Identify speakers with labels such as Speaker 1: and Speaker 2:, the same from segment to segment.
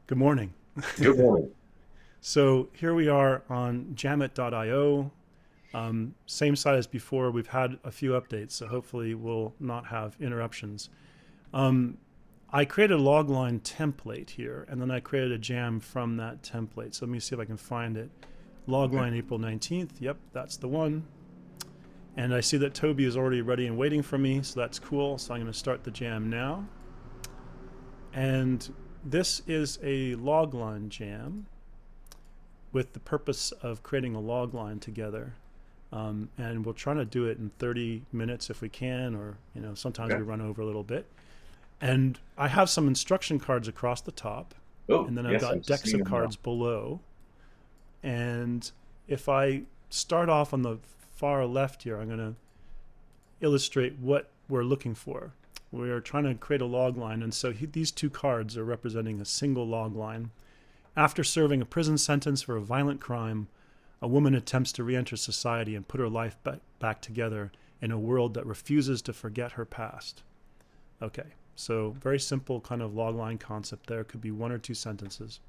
Speaker 1: Good morning.
Speaker 2: Good morning.
Speaker 1: So here we are on jamit.io. Same site as before. We've had a few updates, so hopefully we'll not have interruptions. Um, I created a logline template here, and then I created a jam from that template. So let me see if I can find it.
Speaker 2: Okay.
Speaker 1: Logline April 19th. Yep, that's the one. And I see that Toby is already ready and waiting for me, so that's cool. So I'm going to start the jam now. And this is a logline jam with the purpose of creating a log line together. And we'll try to do it in 30 minutes if we can, or sometimes
Speaker 2: Okay.
Speaker 1: we run over a little bit. And I have some instruction cards across the top,
Speaker 2: Oh,
Speaker 1: and then I've
Speaker 2: yes, I'm
Speaker 1: got
Speaker 2: just
Speaker 1: decks
Speaker 2: seeing
Speaker 1: of
Speaker 2: them now.
Speaker 1: cards below. And if I start off on the far left here, I'm going to illustrate what we're looking for. We're trying to create a log line, and so these two cards are representing a single log line. After serving a prison sentence for a violent crime, a woman attempts to re-enter society and put her life back together in a world that refuses to forget her past. Okay, so very simple kind of logline concept there. Could be one or two sentences.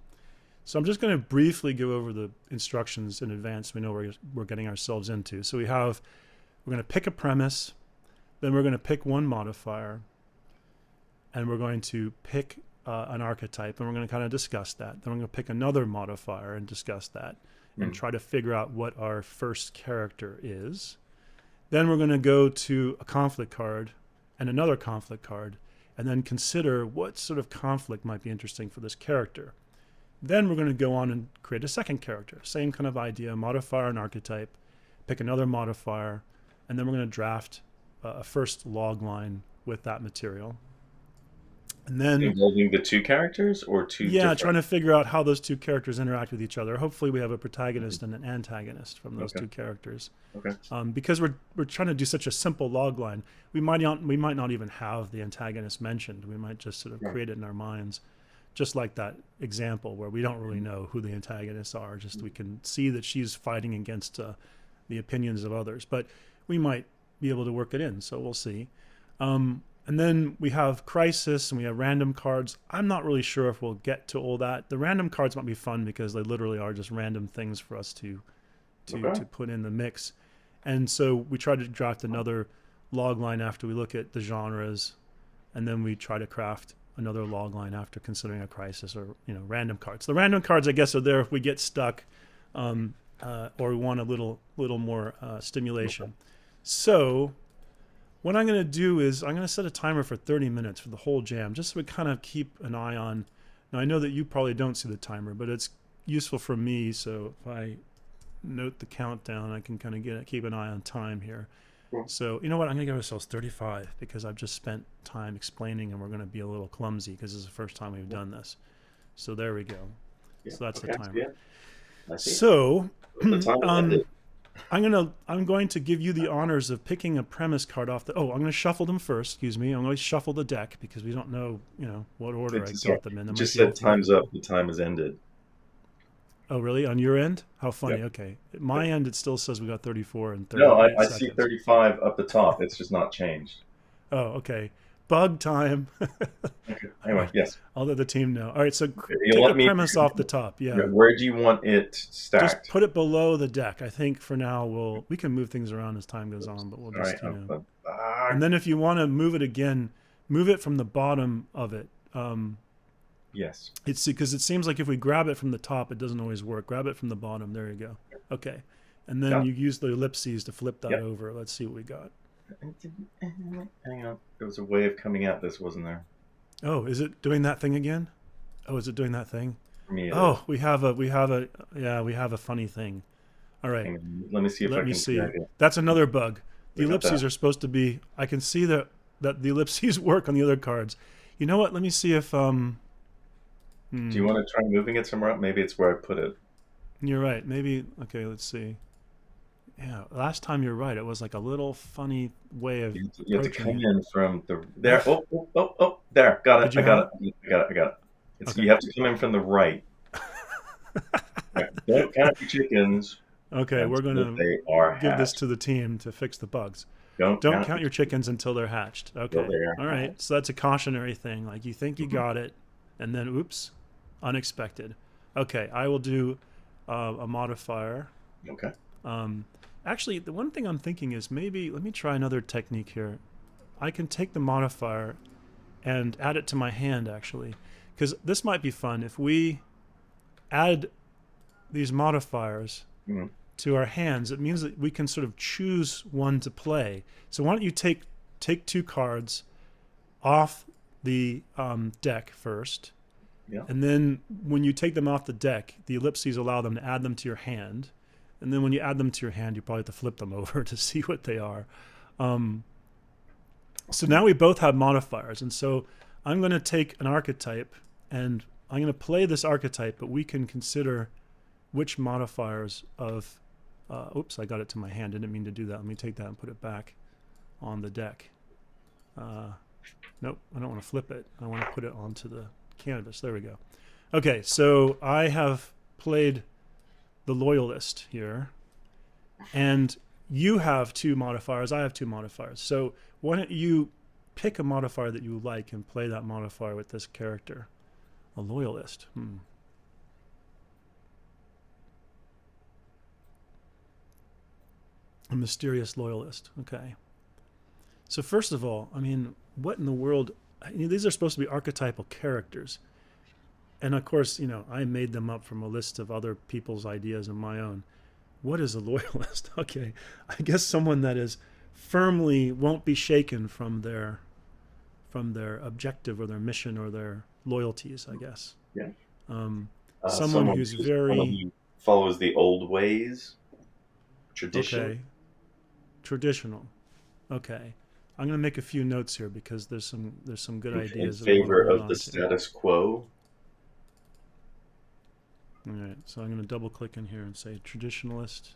Speaker 1: So I'm just going to briefly go over the instructions in advance. We know we're getting ourselves into. So we're going to pick a premise, then we're going to pick one modifier, and we're going to pick an archetype, and we're going to kind of discuss that. Then we're going to pick another modifier and discuss that, and
Speaker 2: Mm.
Speaker 1: try to figure out what our first character is. Then we're going to go to a conflict card and another conflict card, and then consider what sort of conflict might be interesting for this character. Then we're going to go on and create a second character. Same kind of idea, modifier and archetype, pick another modifier, and then we're going to draft a first log line with that material. And then,
Speaker 2: Involving the two characters or two
Speaker 1: yeah,
Speaker 2: different?
Speaker 1: trying to figure out how those two characters interact with each other. Hopefully we have a protagonist and an antagonist from those
Speaker 2: Okay.
Speaker 1: two characters.
Speaker 2: Okay.
Speaker 1: Because we're trying to do such a simple log line, we might not even have the antagonist mentioned. We might just sort of
Speaker 2: Right.
Speaker 1: create it in our minds, just like that example where we don't really know who the antagonists are. Just we can see that she's fighting against the opinions of others, but we might be able to work it in. So we'll see. And then we have crisis and we have random cards. I'm not really sure if we'll get to all that. The random cards might be fun because they literally are just random things for us to
Speaker 2: Okay.
Speaker 1: put in the mix. And so we try to draft another log line after we look at the genres, and then we try to craft another log line after considering a crisis or random cards. The random cards, I guess, are there if we get stuck, or we want a little more
Speaker 2: Okay.
Speaker 1: stimulation. So what I'm going to do is I'm going to set a timer for 30 minutes for the whole jam, just so we kind of keep an eye on. Now I know that you probably don't see the timer, but it's useful for me. So if I note the countdown, I can kind of keep an eye on time here.
Speaker 2: Cool.
Speaker 1: So you know what? I'm going to give ourselves 35 because I've just spent time explaining, and we're going to be a little clumsy because this is the first time we've done this. So there we go.
Speaker 2: Yeah.
Speaker 1: So that's the
Speaker 2: Okay. So,
Speaker 1: timer.
Speaker 2: yeah, I see.
Speaker 1: So
Speaker 2: The time has
Speaker 1: um,
Speaker 2: ended.
Speaker 1: I'm going to give you the honors of picking a premise card off the. Oh, I'm going to shuffle them first. Excuse me. I'm going to shuffle the deck because we don't know, what order I
Speaker 2: Sorry.
Speaker 1: got them in. That
Speaker 2: It
Speaker 1: might
Speaker 2: just
Speaker 1: be
Speaker 2: said time's up.
Speaker 1: alphabetical.
Speaker 2: The time has ended.
Speaker 1: Oh, really? On your end? How funny.
Speaker 2: Yep.
Speaker 1: Okay. At
Speaker 2: Yep.
Speaker 1: my end, it still says we got 34 and
Speaker 2: No,
Speaker 1: 38
Speaker 2: I see
Speaker 1: seconds.
Speaker 2: 35 up the top. It's just not changed.
Speaker 1: Oh, okay. Bug time.
Speaker 2: Okay.
Speaker 1: All
Speaker 2: Anyway,
Speaker 1: right.
Speaker 2: yes.
Speaker 1: I'll let the team know. All right. So
Speaker 2: You'll
Speaker 1: take a
Speaker 2: let me.
Speaker 1: premise off the top. Yeah.
Speaker 2: Where do you want it
Speaker 1: Just
Speaker 2: stacked?
Speaker 1: put it below the deck. I think for now we can move things around as time goes
Speaker 2: Oops.
Speaker 1: on, but we'll
Speaker 2: All right.
Speaker 1: just.
Speaker 2: Ah,
Speaker 1: And then if you want to move it again, move it from the bottom of it.
Speaker 2: yes.
Speaker 1: It's because it seems like if we grab it from the top, it doesn't always work. Grab it from the bottom. There you go. Okay. And then
Speaker 2: Got
Speaker 1: you use the ellipses to flip that
Speaker 2: it.
Speaker 1: over. Let's see what we got.
Speaker 2: Hang on. There was a way of coming at this, wasn't there?
Speaker 1: Oh, is it doing that thing again? Oh, is it doing that thing?
Speaker 2: For me, it is.
Speaker 1: Oh, we have a funny thing. All right.
Speaker 2: Hang on. Let me see if
Speaker 1: Let
Speaker 2: I
Speaker 1: me
Speaker 2: can
Speaker 1: see.
Speaker 2: drag it.
Speaker 1: That's another bug. The
Speaker 2: We got
Speaker 1: ellipses
Speaker 2: that.
Speaker 1: are supposed to be. I can see that the ellipses work on the other cards. You know what? Let me see if
Speaker 2: Do you want to try moving it somewhere else? Maybe it's where I put it.
Speaker 1: You're right. Maybe. Okay. Let's see. Yeah. Last time you're right. It was like a little funny way of
Speaker 2: You have to
Speaker 1: approaching
Speaker 2: come
Speaker 1: it.
Speaker 2: in from the there. Oh, oh, oh, oh, there. Got it.
Speaker 1: Did
Speaker 2: I
Speaker 1: you
Speaker 2: got
Speaker 1: have
Speaker 2: it. I got it. I got it. It's
Speaker 1: it?
Speaker 2: you have to come in from the right. Right. Don't count your chickens
Speaker 1: Okay. We're
Speaker 2: until
Speaker 1: gonna
Speaker 2: they are
Speaker 1: give this
Speaker 2: hatched.
Speaker 1: to the team to fix the bugs.
Speaker 2: Don't
Speaker 1: Don't
Speaker 2: count
Speaker 1: count
Speaker 2: your
Speaker 1: your
Speaker 2: chickens
Speaker 1: chickens until they're hatched.
Speaker 2: until
Speaker 1: Okay.
Speaker 2: they are
Speaker 1: All right.
Speaker 2: hatched.
Speaker 1: So that's a cautionary thing. Like you think you
Speaker 2: Mhm.
Speaker 1: got it, and then oops. Unexpected. Okay, I will do a modifier.
Speaker 2: Okay.
Speaker 1: Actually, the one thing I'm thinking is maybe let me try another technique here. I can take the modifier and add it to my hand, actually, because this might be fun. If we add these modifiers
Speaker 2: Mhm.
Speaker 1: to our hands, it means that we can sort of choose one to play. So why don't you take two cards off the deck first,
Speaker 2: Yeah.
Speaker 1: and then when you take them off the deck, the ellipses allow them to add them to your hand. And then when you add them to your hand, you probably have to flip them over to see what they are. So now we both have modifiers. And so I'm going to take an archetype and I'm going to play this archetype, but we can consider which modifiers of... oops, I got it to my hand. Didn't mean to do that. Let me take that and put it back on the deck. Nope, I don't want to flip it. I want to put it onto the canvas. There we go. Okay, so I have played the Loyalist here, and you have two modifiers. I have two modifiers. So why don't you pick a modifier that you like and play that modifier with this character? A Loyalist. A mysterious Loyalist. Okay. So first of all, I mean, what in the world? These are supposed to be archetypal characters. And of course, I made them up from a list of other people's ideas and my own. What is a Loyalist? Okay, I guess someone that is firmly won't be shaken from their objective or their mission or their loyalties, I guess.
Speaker 2: Yeah.
Speaker 1: Someone who's very...
Speaker 2: follows the old ways, tradition.
Speaker 1: Okay. Traditional. Okay. I'm going to make a few notes here because there's some good ideas
Speaker 2: In favor of the status quo.
Speaker 1: All right, so I'm going to double click in here and say traditionalist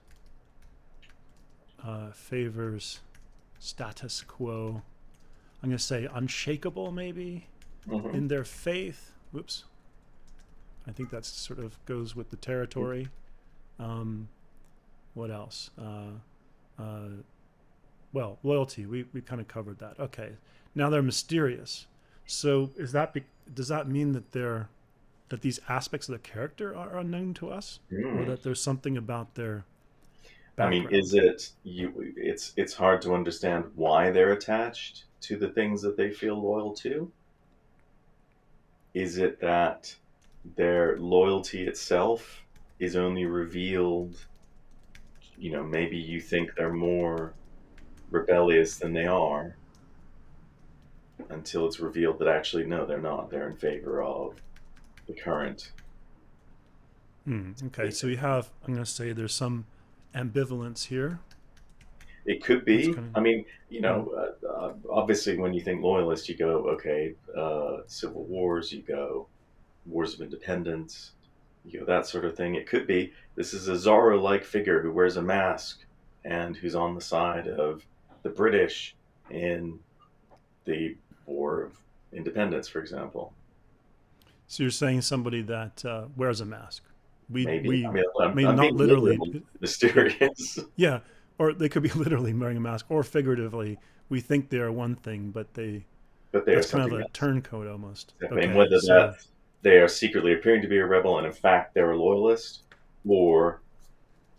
Speaker 1: favors status quo. I'm going to say unshakable, maybe, in their faith. Whoops. I think that sort of goes with the territory. What else? Well, loyalty. We kind of covered that. Okay. Now they're mysterious. So does that mean that these aspects of the character are unknown to us, or that there's something about their background?
Speaker 2: I mean, is it it's hard to understand why they're attached to the things that they feel loyal to? Is it that their loyalty itself is only revealed, maybe you think they're more rebellious than they are until it's revealed that actually, no, they're not. They're in favor of the current.
Speaker 1: Okay, so I'm going to say there's some ambivalence here.
Speaker 2: It could be. I mean, obviously when you think loyalist, you go, okay, civil wars, you go wars of independence, you go that sort of thing. It could be this is a Zorro-like figure who wears a mask and who's on the side of the British in the War of Independence, for example.
Speaker 1: So you're saying somebody that wears a mask.
Speaker 2: Maybe. I'm
Speaker 1: not
Speaker 2: being
Speaker 1: literally
Speaker 2: mysterious.
Speaker 1: Yeah, or they could be literally wearing a mask, or figuratively, we think they are one thing, but that's kind of a turncoat almost.
Speaker 2: Exactly. And whether they are secretly appearing to be a rebel and in fact they're a loyalist, or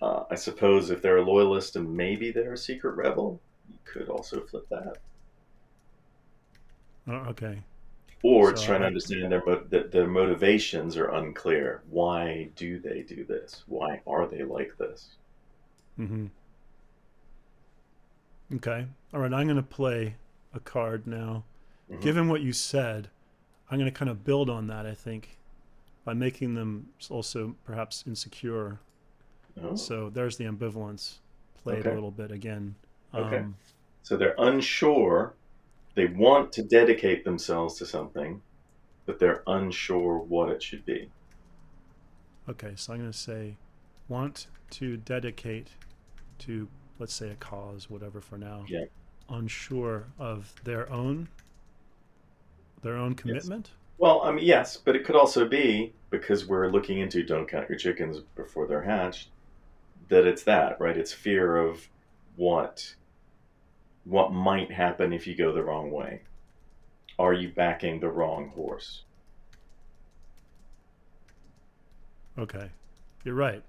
Speaker 2: I suppose if they're a loyalist and maybe they're a secret rebel, you could also flip that.
Speaker 1: Okay.
Speaker 2: Or it's trying to understand their motivations are unclear. Why do they do this? Why are they like this?
Speaker 1: Okay. All right, I'm going to play a card now. Given what you said, I'm going to kind of build on that, I think, by making them also perhaps insecure. Oh. So there's the ambivalence played a little bit again.
Speaker 2: Okay. So they're unsure. They want to dedicate themselves to something, but they're unsure what it should be.
Speaker 1: Okay, so I'm going to say want to dedicate to, let's say, a cause, whatever for now.
Speaker 2: Yeah.
Speaker 1: Unsure of their own commitment?
Speaker 2: Yes. Well, I mean, yes, but it could also be, because we're looking into don't count your chickens before they're hatched, that it's that, right? It's fear of what might happen if you go the wrong way. Are you backing the wrong horse?
Speaker 1: Okay, you're right.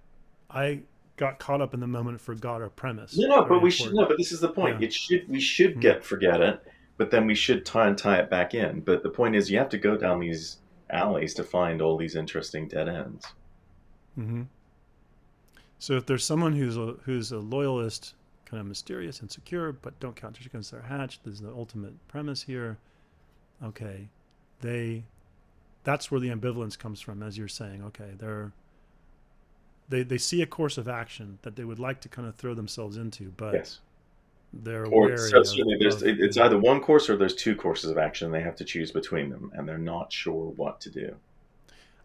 Speaker 1: I got caught up in the moment, forgot our premise.
Speaker 2: No, no, but
Speaker 1: Very
Speaker 2: we should no,
Speaker 1: important.
Speaker 2: but this is the point.
Speaker 1: Yeah.
Speaker 2: We should
Speaker 1: Mm,
Speaker 2: forget it, but then we should try and tie it back in. But the point is, you have to go down these alleys to find all these interesting dead ends.
Speaker 1: mm-hmm. So if there's someone who's a loyalist, kind of mysterious and secure, but don't count chickens that are hatched, there's the ultimate premise here. Okay, they that's where the ambivalence comes from, as you're saying. Okay, they see a course of action that they would like to kind of throw themselves into, but
Speaker 2: Yes.
Speaker 1: they're
Speaker 2: Or so
Speaker 1: wary
Speaker 2: certainly it's
Speaker 1: yeah.
Speaker 2: either one course or there's two courses of action. They have to choose between them, and they're not sure what to do.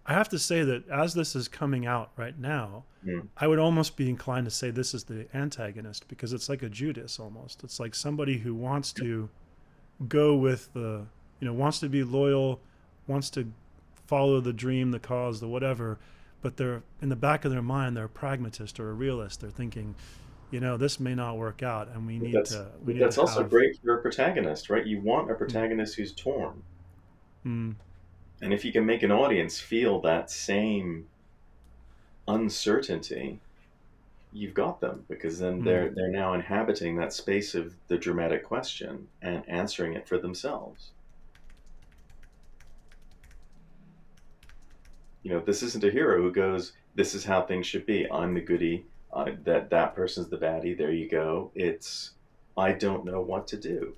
Speaker 1: I have to say that as this is coming out right now,
Speaker 2: Mm.
Speaker 1: I would almost be inclined to say this is the antagonist, because it's like a Judas almost. It's like somebody who wants to go with the, wants to be loyal, wants to follow the dream, the cause, the whatever, but they're in the back of their mind, they're a pragmatist or a realist. They're thinking, this may not work out, and we
Speaker 2: But
Speaker 1: need
Speaker 2: that's
Speaker 1: to
Speaker 2: but that's also
Speaker 1: have.
Speaker 2: great for a protagonist, right? You want a
Speaker 1: Mm,
Speaker 2: protagonist who's torn,
Speaker 1: mm,
Speaker 2: and if you can make an audience feel that same uncertainty, you've got them because then
Speaker 1: mm,
Speaker 2: they're now inhabiting that space of the dramatic question and answering it for themselves. This isn't a hero who goes, "This is how things should be. I'm the goody. That person's the baddie. There you go." It's, I don't know what to do.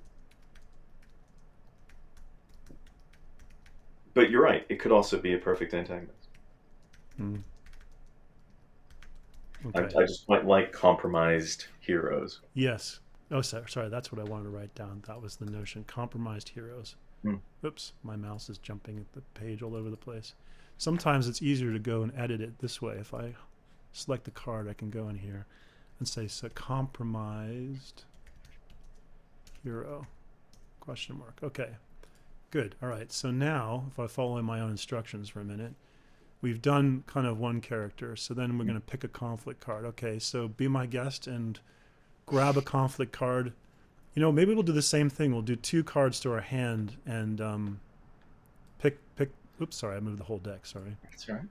Speaker 2: But you're right. It could also be a perfect antagonist.
Speaker 1: mm.
Speaker 2: I,
Speaker 1: Okay.
Speaker 2: I just quite like compromised heroes.
Speaker 1: Yes. Oh, sorry. That's what I wanted to write down. That was the notion. Compromised heroes.
Speaker 2: Hmm.
Speaker 1: Oops, my mouse is jumping at the page all over the place. Sometimes it's easier to go and edit it this way. If I select the card, I can go in here and say, so compromised hero, question mark. Okay, good. All right, so now if I follow my own instructions for a minute, we've done kind of one character. So then we're going to pick a conflict card. Okay, so be my guest and grab a conflict card. Maybe we'll do the same thing. We'll do 2 cards to our hand and pick. Oops, sorry, I moved the whole deck. Sorry.
Speaker 2: That's right.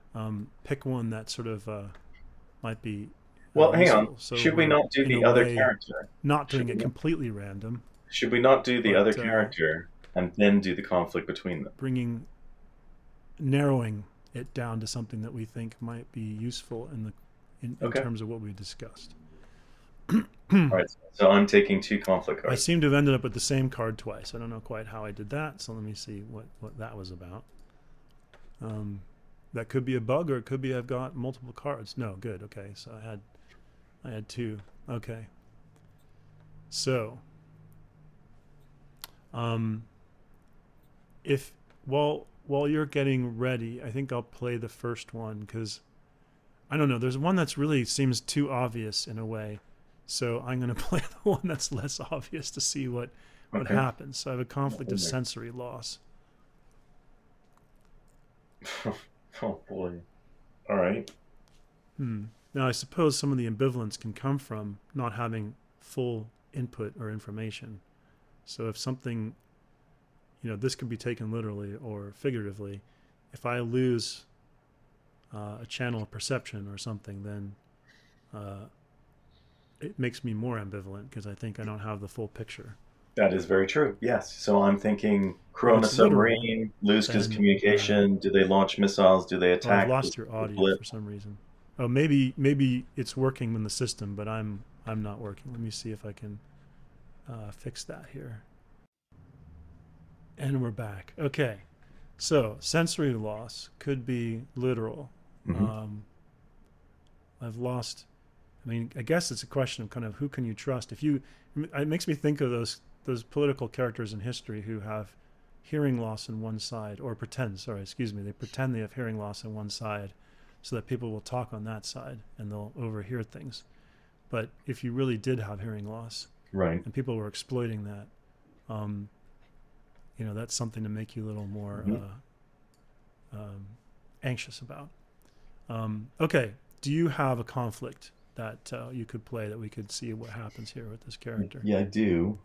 Speaker 1: Pick one that sort of might be
Speaker 2: Well, hang on.
Speaker 1: useful. So
Speaker 2: Should we
Speaker 1: we're
Speaker 2: not do
Speaker 1: in a
Speaker 2: the other
Speaker 1: way
Speaker 2: character?
Speaker 1: not
Speaker 2: Should
Speaker 1: doing
Speaker 2: we
Speaker 1: it
Speaker 2: not?
Speaker 1: completely random,
Speaker 2: Should we not do the
Speaker 1: but
Speaker 2: other character and then do the conflict between them?
Speaker 1: narrowing it down to something that we think might be useful in
Speaker 2: Okay.
Speaker 1: terms of what we discussed.
Speaker 2: All right. So I'm taking 2 conflict
Speaker 1: I
Speaker 2: cards.
Speaker 1: seem to have ended up with the same card twice. I don't know quite how I did that, so let me see what that was about. That could be a bug, or it could be I've got multiple cards. No, good. Okay, so I had 2. Okay. So, if while you're getting ready, I think I'll play the first one because I don't know. There's one that's really seems too obvious in a way, so I'm going to play the one that's less obvious to see what
Speaker 2: Okay.
Speaker 1: happens. So I have a conflict of sensory loss.
Speaker 2: Oh boy. All right.
Speaker 1: Now I suppose some of the ambivalence can come from not having full input or information. So if something, this could be taken literally or figuratively. If I lose a channel of perception or something, then it makes me more ambivalent because I think I don't have the full picture.
Speaker 2: That is very true. Yes. So I'm thinking crew
Speaker 1: If
Speaker 2: on a
Speaker 1: it's literal,
Speaker 2: submarine, lose
Speaker 1: then
Speaker 2: communication. Do they launch missiles? Do they
Speaker 1: I've
Speaker 2: attack
Speaker 1: lost your
Speaker 2: the
Speaker 1: audio
Speaker 2: blip?
Speaker 1: for some reason. Oh, maybe it's working in the system, but I'm not working. Let me see if I can fix that here. And we're back. Okay. So sensory loss could be literal.
Speaker 2: Mm-hmm.
Speaker 1: I've lost. I mean, I guess it's a question of kind of who can you trust. It makes me think of those political characters in history who have hearing loss on one side, or they pretend they have hearing loss on one side, so that people will talk on that side and they'll overhear things. But if you really did have hearing loss,
Speaker 2: Right.
Speaker 1: and people were exploiting that, that's something to make you a little more anxious about. Okay, do you have a conflict that you could play that we could see what happens here with this character?
Speaker 2: Yeah, I do.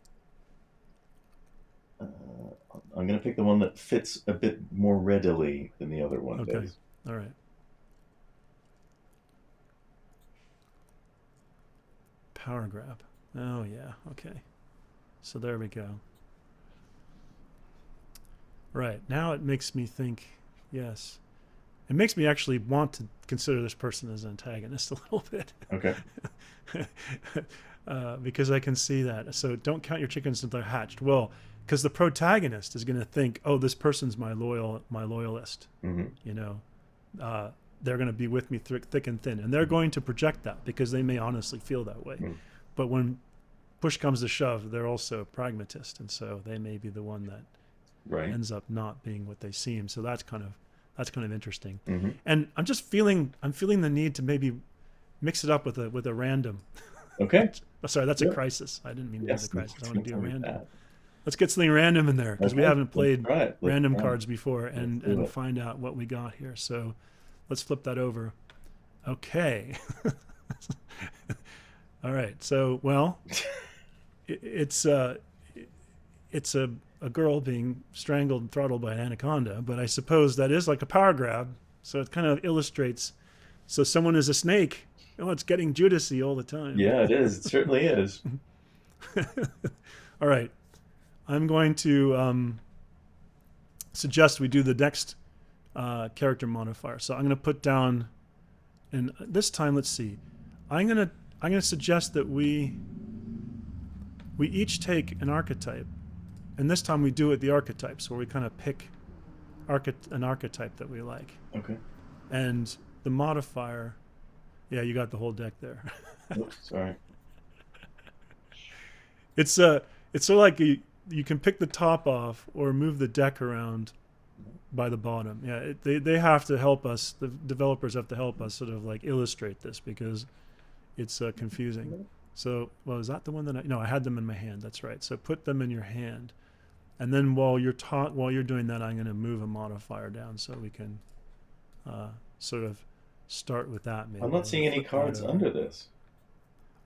Speaker 2: I'm going to pick the one that fits a bit more readily than the other one
Speaker 1: Okay,
Speaker 2: does.
Speaker 1: all right. power grab. Oh yeah, okay. So there we go. Right, now it makes me think, yes. It makes me actually want to consider this person as an antagonist a little bit.
Speaker 2: Okay.
Speaker 1: Because I can see that. So don't count your chickens until they're hatched. Well, because the protagonist is going to think, oh, this person's my loyalist. You know, they're going to be with me thick and thin, and they're going to project that because they may honestly feel that way. But when push comes to shove, they're also a pragmatist, and so they may be the one that ends up not being what they seem. So that's kind of interesting. And I'm feeling the need to maybe mix it up with a random.
Speaker 2: Okay.
Speaker 1: Sorry, that's a crisis. I didn't mean to do the crisis. I want to do a random. Let's get something random in there because we haven't played random cards before and find out what we got here. So let's flip that over. Okay. All right. So, well, it's a girl being strangled and throttled by an anaconda, but I suppose that is like a power grab. So it kind of illustrates. So someone is a snake. Oh, it's getting Judasy all the time.
Speaker 2: Yeah, it is. It certainly is.
Speaker 1: All right. I'm going to suggest we do the next character modifier. So I'm going to put down, and this time, let's see. I'm going to suggest that we each take an archetype, and this time we do it the archetypes, where we kind of pick an archetype that we like.
Speaker 2: Okay.
Speaker 1: And the modifier, yeah, you got the whole deck there.
Speaker 2: Oops, sorry.
Speaker 1: It's sort of like you can pick the top off or move the deck around by the bottom. Yeah, they have to help us. The developers have to help us sort of like illustrate this because it's confusing. So, well, is that the one that I had them in my hand. That's right. So put them in your hand, and then while you're doing that, I'm going to move a modifier down so we can sort of start with that. Maybe
Speaker 2: I'm not seeing any cards under this.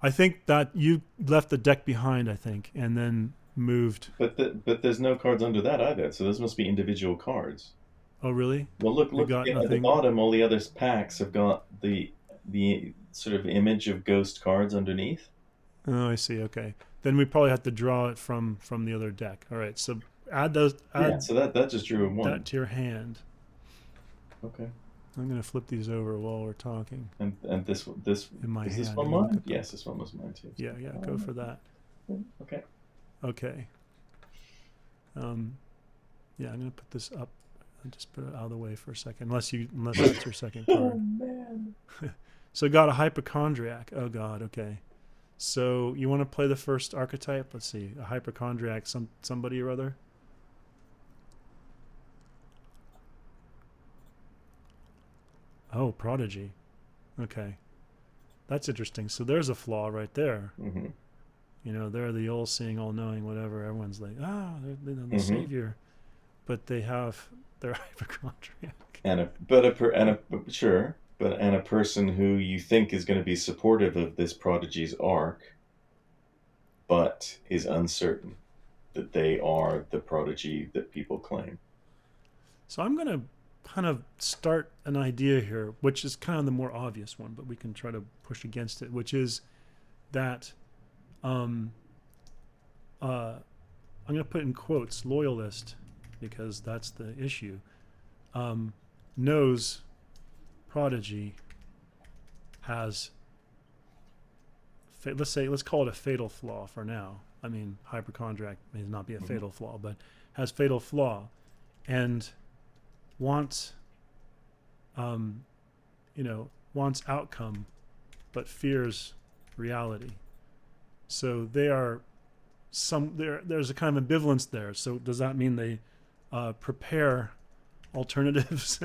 Speaker 1: I think that you left the deck behind. I think, and then moved.
Speaker 2: But there's no cards under that either. So those must be individual cards.
Speaker 1: Oh, really?
Speaker 2: Well, look at the bottom. All the other packs have got the sort of image of ghost cards underneath.
Speaker 1: Oh, I see. Okay, then we probably have to draw it from the other deck. All right, so add those.
Speaker 2: So that just drew one.
Speaker 1: That to your hand.
Speaker 2: Okay.
Speaker 1: I'm going to flip these over while we're talking.
Speaker 2: And this
Speaker 1: in my
Speaker 2: is
Speaker 1: hand.
Speaker 2: This one mine? Yes, this one was mine too.
Speaker 1: Yeah, go for that.
Speaker 2: Okay.
Speaker 1: Okay. Yeah, I'm going to put this up. I'll just put it out of the way for a second, unless that's your second card.
Speaker 2: Oh man.
Speaker 1: So got a hypochondriac. Oh God. Okay. So you want to play the first archetype? Let's see. A hypochondriac. Somebody or other. Oh, prodigy. Okay. That's interesting. So there's a flaw right there. They're the all-seeing, all-knowing, whatever. Everyone's like, they're the savior, but they're hypochondriac. And a person who you think is going to be supportive of this prodigy's arc, but is uncertain that they are the prodigy that people claim. So I'm going to kind of start an idea here, which is kind of the more obvious one, but we can try to push against it, which is that I'm going to put in quotes loyalist, because that's the issue, knows prodigy has let's call it a fatal flaw for now. I mean, hypochondriac may not be a fatal flaw, but has fatal flaw and wants outcome but fears reality. So there's a kind of ambivalence there. So does that mean they prepare alternatives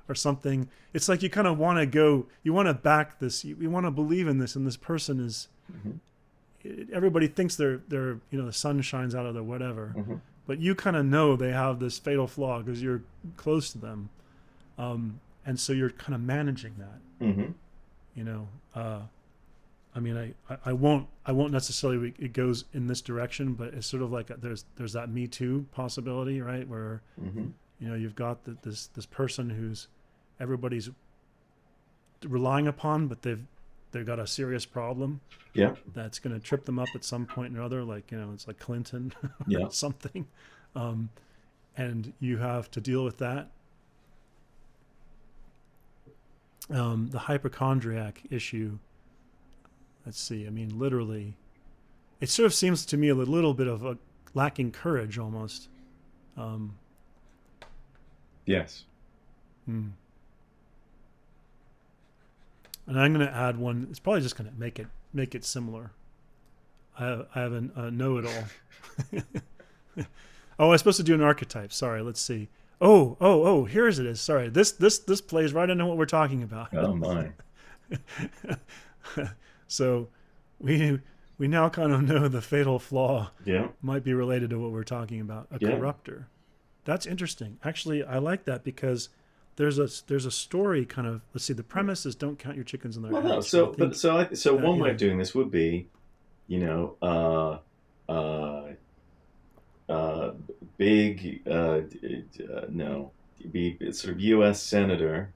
Speaker 1: or something? It's like you kind of want to back this, you want to believe in this, and this person is everybody thinks they're the sun shines out of their whatever, but you kind of know they have this fatal flaw because you're close to them, and so you're kind of managing that. I mean, I won't necessarily it goes in this direction, but it's sort of like there's that Me Too possibility, right? Where you've got this person who's everybody's relying upon, but they've got a serious problem.
Speaker 2: Yeah.
Speaker 1: That's going to trip them up at some point or other. Like, it's like Clinton
Speaker 2: Yeah.
Speaker 1: or something. And you have to deal with that. The hypochondriac issue. Let's see. I mean, literally, it sort of seems to me a little bit of a lacking courage almost.
Speaker 2: Yes.
Speaker 1: And I'm going to add one. It's probably just going to make it similar. I have a know-it-all. Oh, I was supposed to do an archetype. Sorry. Let's see. Oh, here it is. Sorry. This plays right into what we're talking about.
Speaker 2: Oh my.
Speaker 1: So we now kind of know the fatal flaw might be related to what we're talking about. A corrupter. That's interesting. Actually, I like that because there's a story kind of. Let's see. The premise is don't count your chickens in their house.
Speaker 2: No, so one way of doing this would be, big sort of U.S. senator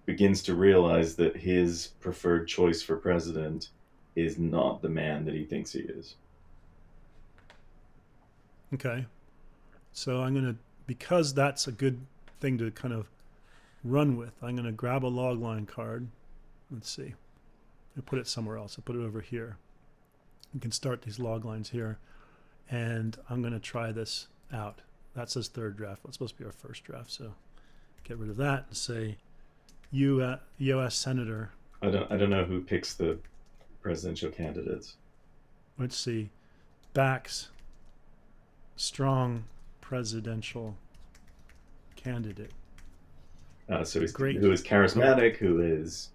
Speaker 2: begins to realize that his preferred choice for president is not the man that he thinks he is.
Speaker 1: Okay. So I'm going to, because that's a good thing to kind of run with, I'm going to grab a logline card. Let's see. I'll put it somewhere else. I'll put it over here. You can start these log lines here. And I'm going to try this out. That says third draft. Well, it's supposed to be our first draft. So get rid of that and say U.S. Senator.
Speaker 2: I don't know who picks the presidential candidates.
Speaker 1: Let's see. Backs strong presidential candidate.
Speaker 2: So he's great. Who is charismatic, who is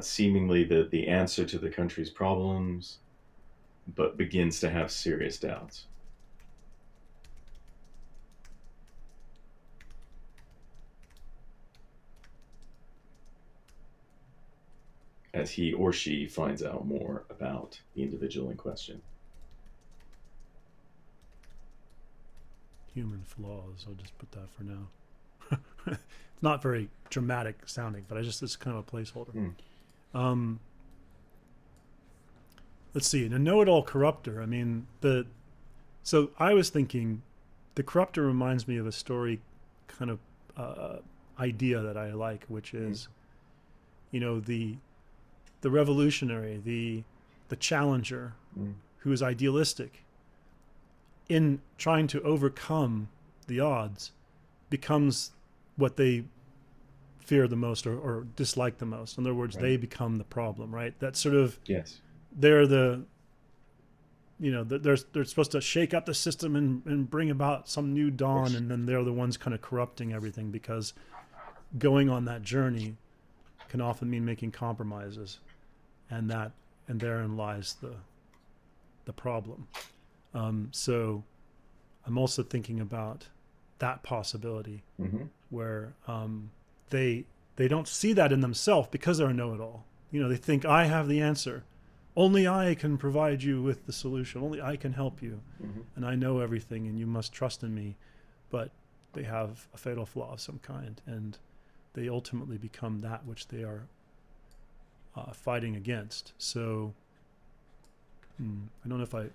Speaker 2: seemingly the answer to the country's problems, but begins to have serious doubts. As he or she finds out more about the individual in question.
Speaker 1: Human flaws. I'll just put that for now. It's not very dramatic sounding, but it's kind of a placeholder. Let's see. In a know-it-all corrupter, I mean, so I was thinking the corrupter reminds me of a story kind of idea that I like, which is, the revolutionary, the challenger, who is idealistic, in trying to overcome the odds, becomes what they fear the most or dislike the most. In other words, they become the problem, right? That sort of, they're they're supposed to shake up the system and bring about some new dawn, and then they're the ones kind of corrupting everything, because going on that journey can often mean making compromises, and therein lies the problem. So I'm also thinking about that possibility where they don't see that in themselves because they're a know-it-all. They think, I have the answer. Only I can provide you with the solution. Only I can help you. And I know everything, and you must trust in me. But they have a fatal flaw of some kind, and they ultimately become that which they are fighting against. So I don't know if I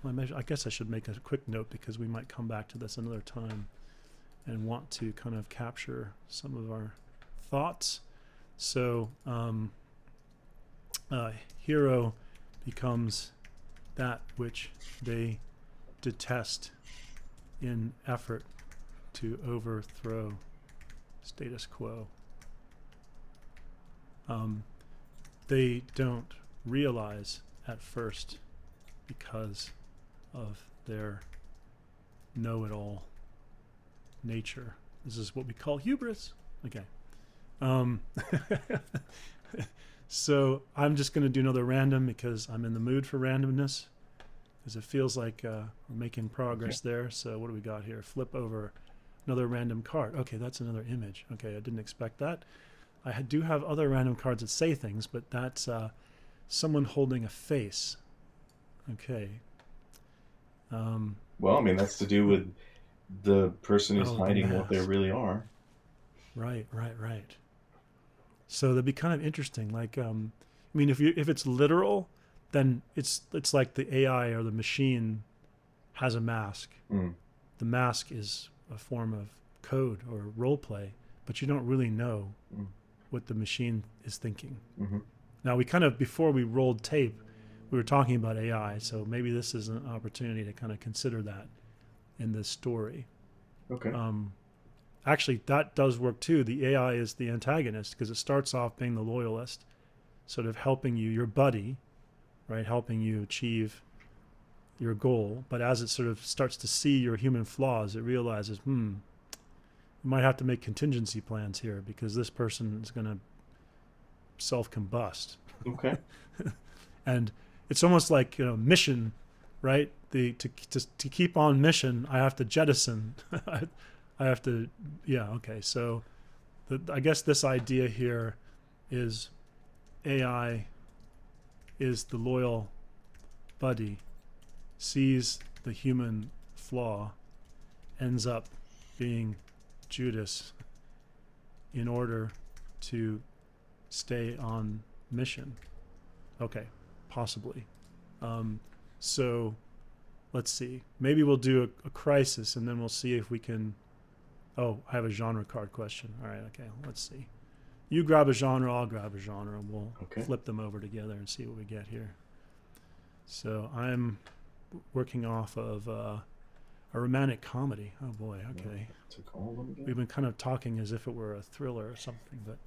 Speaker 1: guess I should make a quick note, because we might come back to this another time and want to kind of capture some of our thoughts. So hero becomes that which they detest in effort to overthrow status quo. They don't realize at first, because of their know-it-all nature. This is what we call hubris. Okay. So I'm just going to do another random, because I'm in the mood for randomness, because it feels like we're making progress there. So what do we got here? Flip over another random card. Okay, that's another image. Okay, I didn't expect that. I do have other random cards that say things, but that's someone holding a face. Okay.
Speaker 2: Well, I mean, that's to do with the person who's hiding what they really are.
Speaker 1: Right. So that'd be kind of interesting. Like, I mean, if it's literal, then it's like the AI or the machine has a mask.
Speaker 2: Mm.
Speaker 1: The mask is a form of code or role play, but you don't really know what the machine is thinking.
Speaker 2: Mm-hmm.
Speaker 1: Now, we kind of, before we rolled tape, we were talking about AI, so maybe this is an opportunity to kind of consider that in this story.
Speaker 2: Okay.
Speaker 1: Actually, that does work too. The AI is the antagonist because it starts off being the loyalist, sort of helping you, your buddy, right, helping you achieve your goal. But as it sort of starts to see your human flaws, it realizes, you might have to make contingency plans here because this person is going to self-combust.
Speaker 2: Okay.
Speaker 1: And it's almost like, mission, right? To keep on mission, I have to jettison. I have to, okay. So I guess this idea here is AI is the loyal buddy, sees the human flaw, ends up being Judas in order to stay on mission. Okay, possibly. So let's see. Maybe we'll do a crisis and then we'll see if we can... Oh, I have a genre card question. All right, okay, let's see. You grab a genre, I'll grab a genre, and we'll flip them over together and see what we get here. So I'm working off of a romantic comedy. Oh boy, okay.
Speaker 2: Took all of them again?
Speaker 1: We've been kind of talking as if it were a thriller or something, but...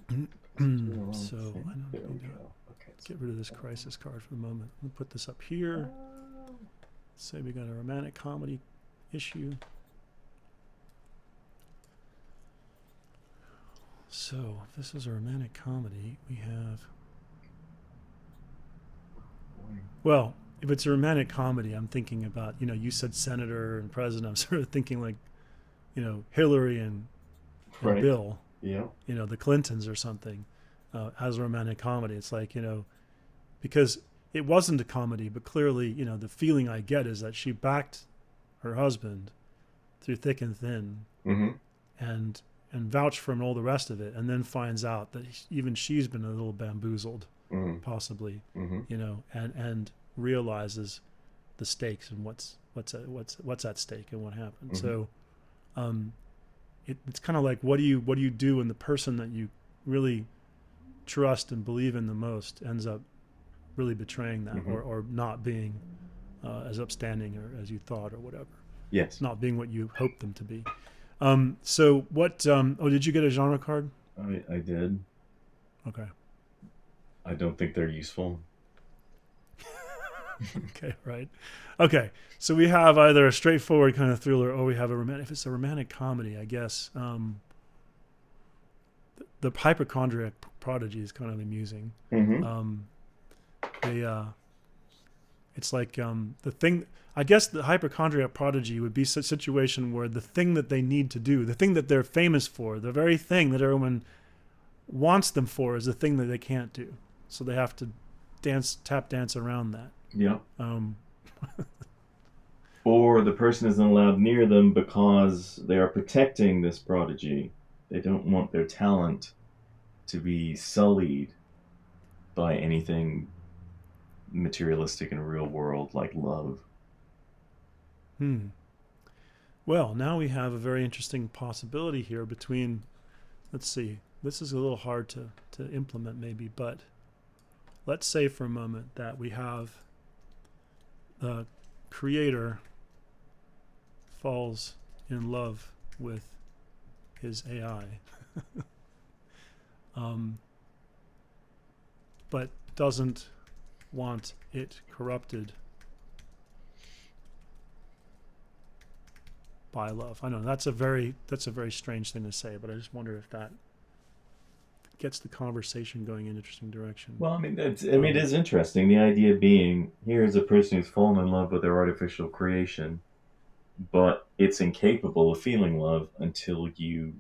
Speaker 1: So I don't need to get rid of this crisis card for the moment. We'll put this up here. Say we got a romantic comedy issue. So if this is a romantic comedy, we have... Well, if it's a romantic comedy, I'm thinking about, you said senator and president. I'm sort of thinking like, Hillary and Bill.
Speaker 2: Yeah.
Speaker 1: The Clintons or something, as a romantic comedy. It's like, because it wasn't a comedy, but clearly, the feeling I get is that she backed her husband through thick and thin, and vouched for him and all the rest of it, and then finds out that even she's been a little bamboozled, possibly, and realizes the stakes and what's at stake and what happened. So, it's kind of like, what do you do when the person that you really trust and believe in the most ends up really betraying that, or not being as upstanding or as you thought or whatever.
Speaker 2: Yes.
Speaker 1: Not being what you hoped them to be. So what, did you get a genre card?
Speaker 2: I did.
Speaker 1: Okay.
Speaker 2: I don't think they're useful.
Speaker 1: Okay, right. Okay, so we have either a straightforward kind of thriller or we have a romantic. If it's a romantic comedy, I guess the hypochondriac prodigy is kind of amusing. It's like the thing. I guess the hypochondriac prodigy would be a situation where the thing that they need to do, the thing that they're famous for, the very thing that everyone wants them for, is the thing that they can't do. So they have to tap dance around that.
Speaker 2: Yeah. Or the person isn't allowed near them because they are protecting this prodigy. They don't want their talent to be sullied by anything materialistic in the real world like love.
Speaker 1: Well, now we have a very interesting possibility here between, let's see, this is a little hard to implement maybe, but let's say for a moment that we have the creator falls in love with his AI, but doesn't want it corrupted by love. I know that's a very strange thing to say, but I just wonder if that gets the conversation going in an interesting direction.
Speaker 2: Well, I mean, it is interesting. The idea being, here's a person who's fallen in love with their artificial creation, but it's incapable of feeling love until you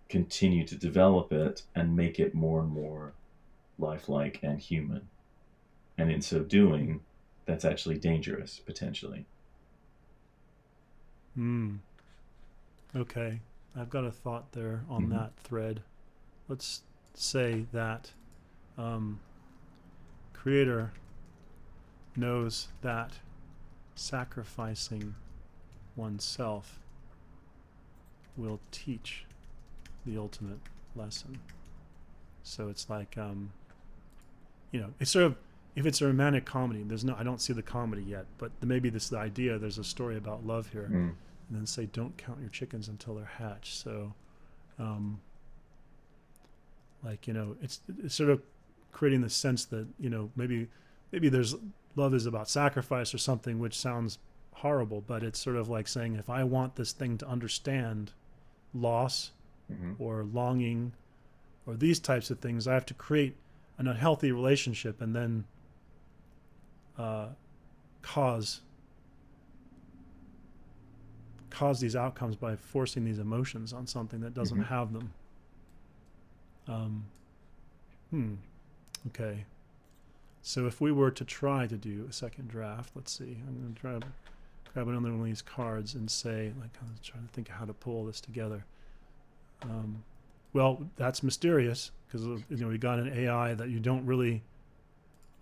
Speaker 2: continue to develop it and make it more and more lifelike and human. And in so doing, that's actually dangerous, potentially.
Speaker 1: Okay. I've got a thought there on that thread. Let's say that creator knows that sacrificing oneself will teach the ultimate lesson. So it's like, it's sort of, if it's a romantic comedy, I don't see the comedy yet, but maybe this is the idea. There's a story about love here, and then say, don't count your chickens until they're hatched. So, it's sort of creating the sense that, maybe there's love is about sacrifice or something, which sounds horrible, but it's sort of like saying, if I want this thing to understand loss or longing or these types of things, I have to create an unhealthy relationship and then cause these outcomes by forcing these emotions on something that doesn't have them. Okay. So if we were to try to do a second draft, let's see. I'm going to try to grab another one of these cards and say, I'm trying to think of how to pull this together. Well, that's mysterious because we got an AI that you don't really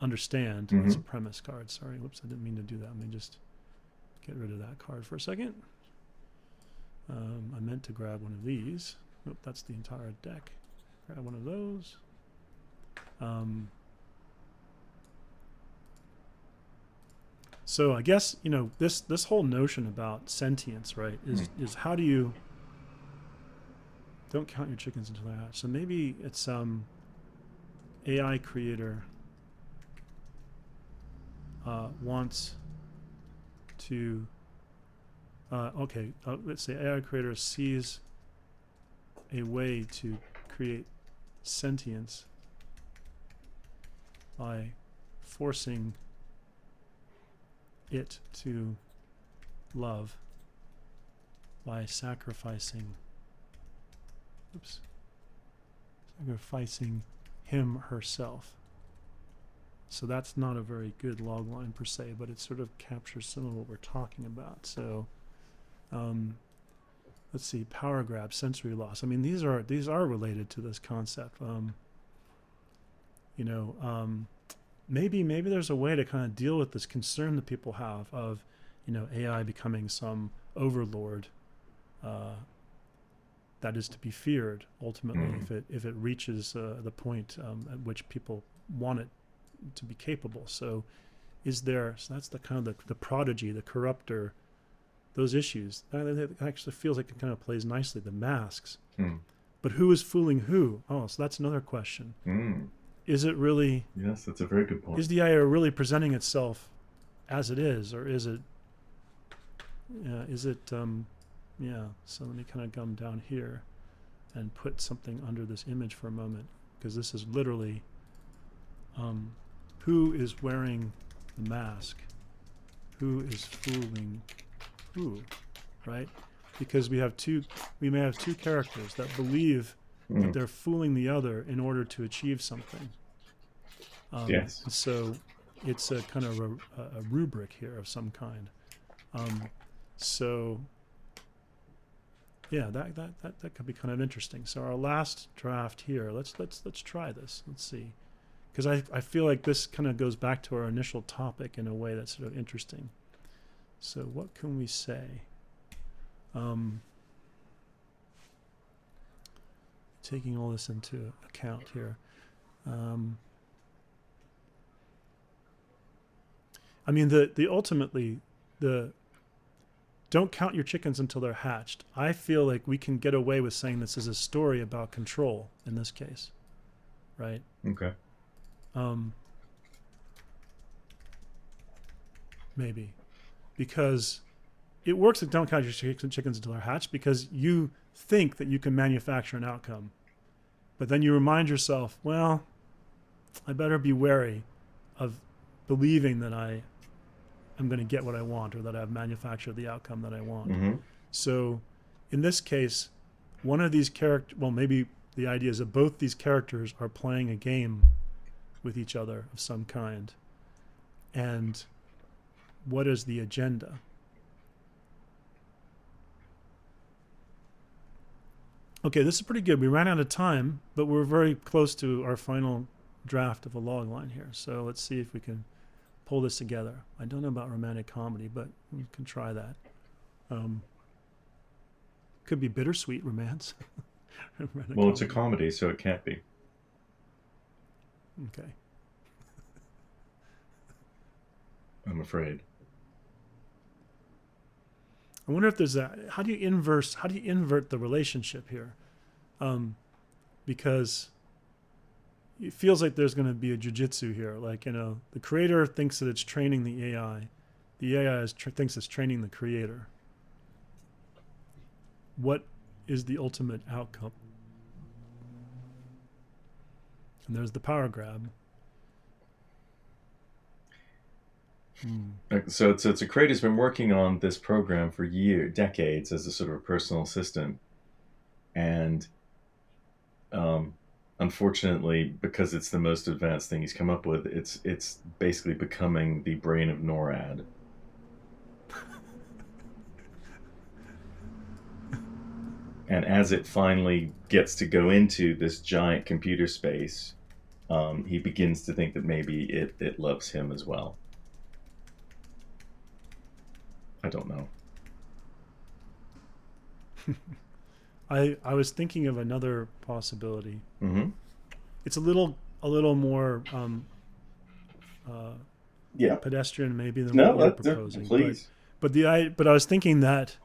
Speaker 1: understand. That's a premise card. Sorry, whoops, I didn't mean to do that. Let me just get rid of that card for a second. I meant to grab one of these. Nope, that's the entire deck. Grab one of those. So I guess this whole notion about sentience, right, is how do you don't count your chickens until they're hatched. So maybe it's AI creator wants to let's say AI creator sees a way to create sentience by forcing it to love by sacrificing him herself. So that's not a very good log line per se, but it sort of captures some of what we're talking about. So let's see, power grab, sensory loss. I mean, these are related to this concept. Maybe there's a way to kind of deal with this concern that people have of, AI becoming some overlord that is to be feared ultimately if it reaches the point at which people want it to be capable. So that's the kind of the prodigy, the corruptor, those issues. That actually feels like it kind of plays nicely, the masks. But who is fooling who? Oh, so that's another question. Is it really...
Speaker 2: Yes, that's a very good point.
Speaker 1: Is the IA really presenting itself as it is, or is it... So let me kind of come down here and put something under this image for a moment, because this is literally who is wearing the mask? Who is fooling who, right? Because we may have two characters that believe that they're fooling the other in order to achieve something.
Speaker 2: Yes.
Speaker 1: So it's a kind of a rubric here of some kind. So yeah, that could be kind of interesting. So our last draft here, let's try this. Let's see, because I feel like this kind of goes back to our initial topic in a way that's sort of interesting. So what can we say? Taking all this into account here. I mean, the ultimately, don't count your chickens until they're hatched. I feel like we can get away with saying this is a story about control in this case, right?
Speaker 2: Okay.
Speaker 1: Maybe. Because it works that don't count your chickens until they're hatched because you think that you can manufacture an outcome. But then you remind yourself, well, I better be wary of believing that I'm going to get what I want or that I've manufactured the outcome that I want. So in this case, one of these maybe the idea is that both these characters are playing a game with each other of some kind. And what is the agenda? Okay, this is pretty good. We ran out of time, but we're very close to our final draft of a log line here. So let's see if we can pull this together. I don't know about romantic comedy, but we can try that. Could be bittersweet romance.
Speaker 2: Well, it's a comedy, so it can't be.
Speaker 1: Okay.
Speaker 2: I'm afraid.
Speaker 1: I wonder if there's how do you invert the relationship here? Because it feels like there's going to be a jujitsu here. Like, the creator thinks that it's training the AI. The AI thinks it's training the creator. What is the ultimate outcome? And there's the power grab.
Speaker 2: So it's a creator's been working on this program for decades as a sort of a personal assistant, and unfortunately, because it's the most advanced thing he's come up with, it's basically becoming the brain of NORAD. And as it finally gets to go into this giant computer space, he begins to think that maybe it loves him as well. I don't know.
Speaker 1: I was thinking of another possibility.
Speaker 2: Mm-hmm.
Speaker 1: It's a little more pedestrian maybe than what you're proposing.
Speaker 2: Please.
Speaker 1: But I was thinking that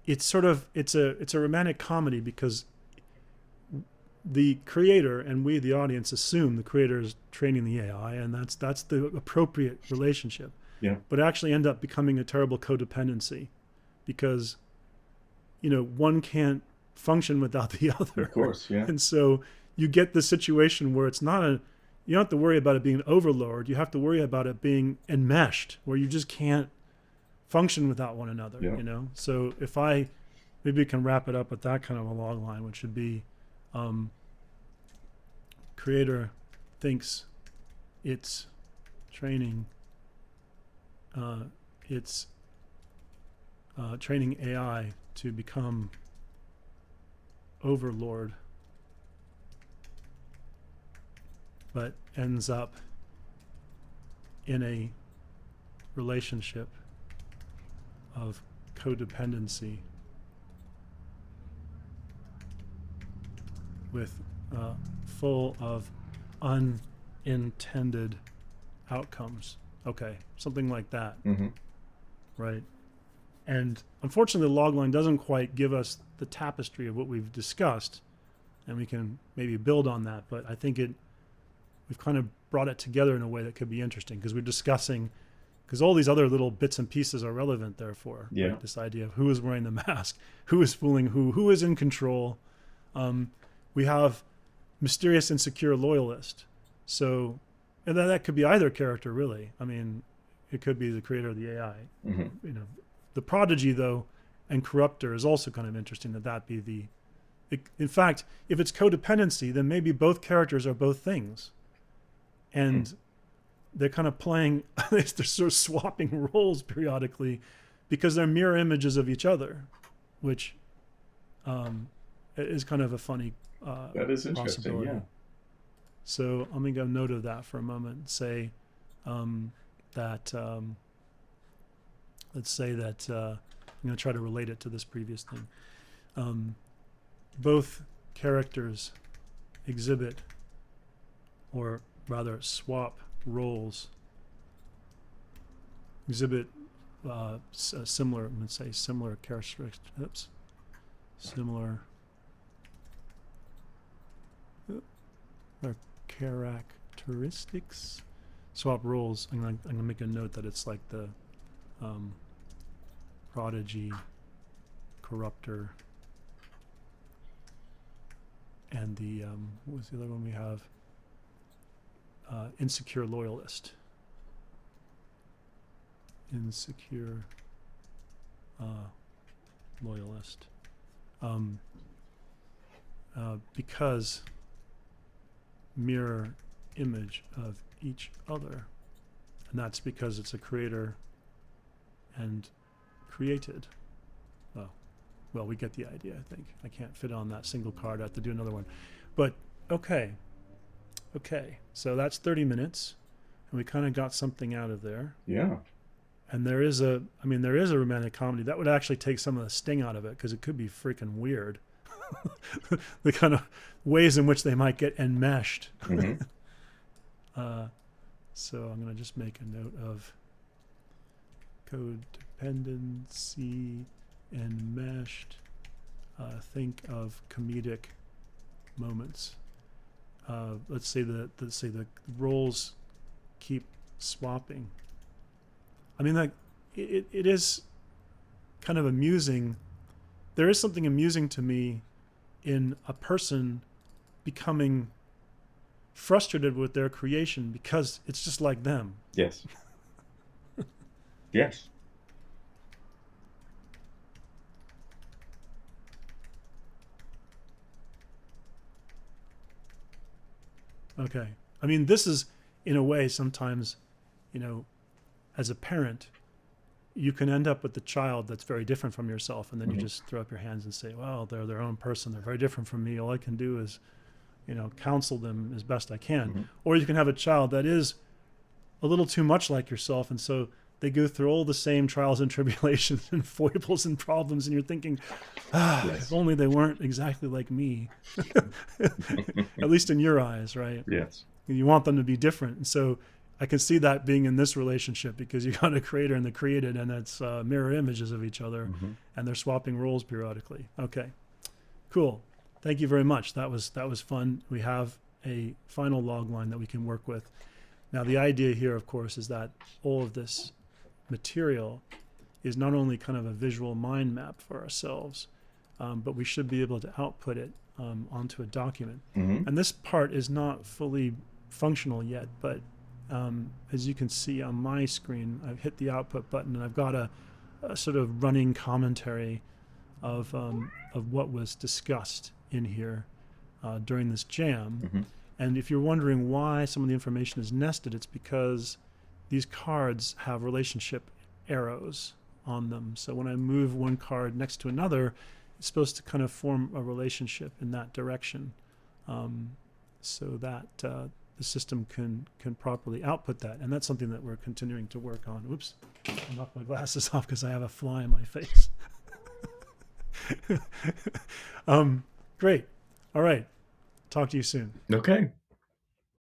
Speaker 1: it's sort of it's a romantic comedy because the creator and we, the audience, assume the creator is training the AI, and that's the appropriate relationship.
Speaker 2: Yeah.
Speaker 1: But actually end up becoming a terrible codependency because, one can't function without the other.
Speaker 2: Of course, yeah.
Speaker 1: And so you get the situation where it's not you don't have to worry about it being an overload. You have to worry about it being enmeshed, where you just can't function without one another,
Speaker 2: yeah.
Speaker 1: So if maybe we can wrap it up with that kind of a log line, which would be creator thinks it's training training AI to become overlord, but ends up in a relationship of codependency with full of unintended outcomes. Okay, something like that.
Speaker 2: Mm-hmm.
Speaker 1: Right. And unfortunately, the logline doesn't quite give us the tapestry of what we've discussed, and we can maybe build on that. But I think we've kind of brought it together in a way that could be interesting because we're discussing, because all these other little bits and pieces are relevant, therefore.
Speaker 2: Yeah.
Speaker 1: Right? This idea of who is wearing the mask, who is fooling who is in control. We have mysterious, insecure loyalist. So, and that could be either character, really. I mean, it could be the creator of the AI.
Speaker 2: Mm-hmm.
Speaker 1: The prodigy, though, and corruptor is also kind of interesting that be in fact, if it's codependency, then maybe both characters are both things. And they're kind of playing, they're sort of swapping roles periodically because they're mirror images of each other, which is kind of a funny
Speaker 2: that is interesting,
Speaker 1: possibility.
Speaker 2: yeah.
Speaker 1: So I'm going to go note of that for a moment and say that, let's say that I'm going to try to relate it to this previous thing. Both characters exhibit, or rather swap roles, exhibit similar, I'm going to say similar characteristics, similar characteristics, swap roles. I'm going to make a note that it's like the prodigy, corruptor, and the what was the other one we have? Insecure loyalist. Insecure loyalist. Because mirror image of each other, and that's because it's a creator and created. Well, well, we get the idea, I think. I can't fit on that single card. I have to do another one. But, okay. So that's 30 minutes. And we kind of got something out of there.
Speaker 2: Yeah.
Speaker 1: And there is a romantic comedy. That would actually take some of the sting out of it, because it could be freaking weird. The kind of ways in which they might get enmeshed.
Speaker 2: Mm-hmm.
Speaker 1: So I'm going to just make a note of codependency enmeshed. Think of comedic moments. Let's say the roles keep swapping. I mean, like, it is kind of amusing. There is something amusing to me in a person becoming frustrated with their creation because it's just like them.
Speaker 2: Yes. Yes.
Speaker 1: Okay. I mean, this is, in a way, sometimes, as a parent, you can end up with a child that's very different from yourself, and then you just throw up your hands and say, well, they're their own person. They're very different from me. All I can do is, counsel them as best I can. Or you can have a child that is a little too much like yourself, and so they go through all the same trials and tribulations and foibles and problems, and you're thinking, yes, if only they weren't exactly like me. At least in your eyes, right?
Speaker 2: Yes.
Speaker 1: You want them to be different. And so I can see that being in this relationship, because you got a creator and the created, and it's mirror images of each other, and they're swapping roles periodically. Okay, cool. Thank you very much. That was fun. We have a final log line that we can work with. Now, the idea here, of course, is that all of this material is not only kind of a visual mind map for ourselves, but we should be able to output it onto a document. And this part is not fully functional yet, but as you can see on my screen, I've hit the output button, and I've got a sort of running commentary of what was discussed in here during this jam. And if you're wondering why some of the information is nested, it's because these cards have relationship arrows on them. So when I move one card next to another, it's supposed to kind of form a relationship in that direction, so that the system can properly output that. And that's something that we're continuing to work on. Oops, I knocked my glasses off because I have a fly in my face. Great. All right. Talk to you soon.
Speaker 2: Okay.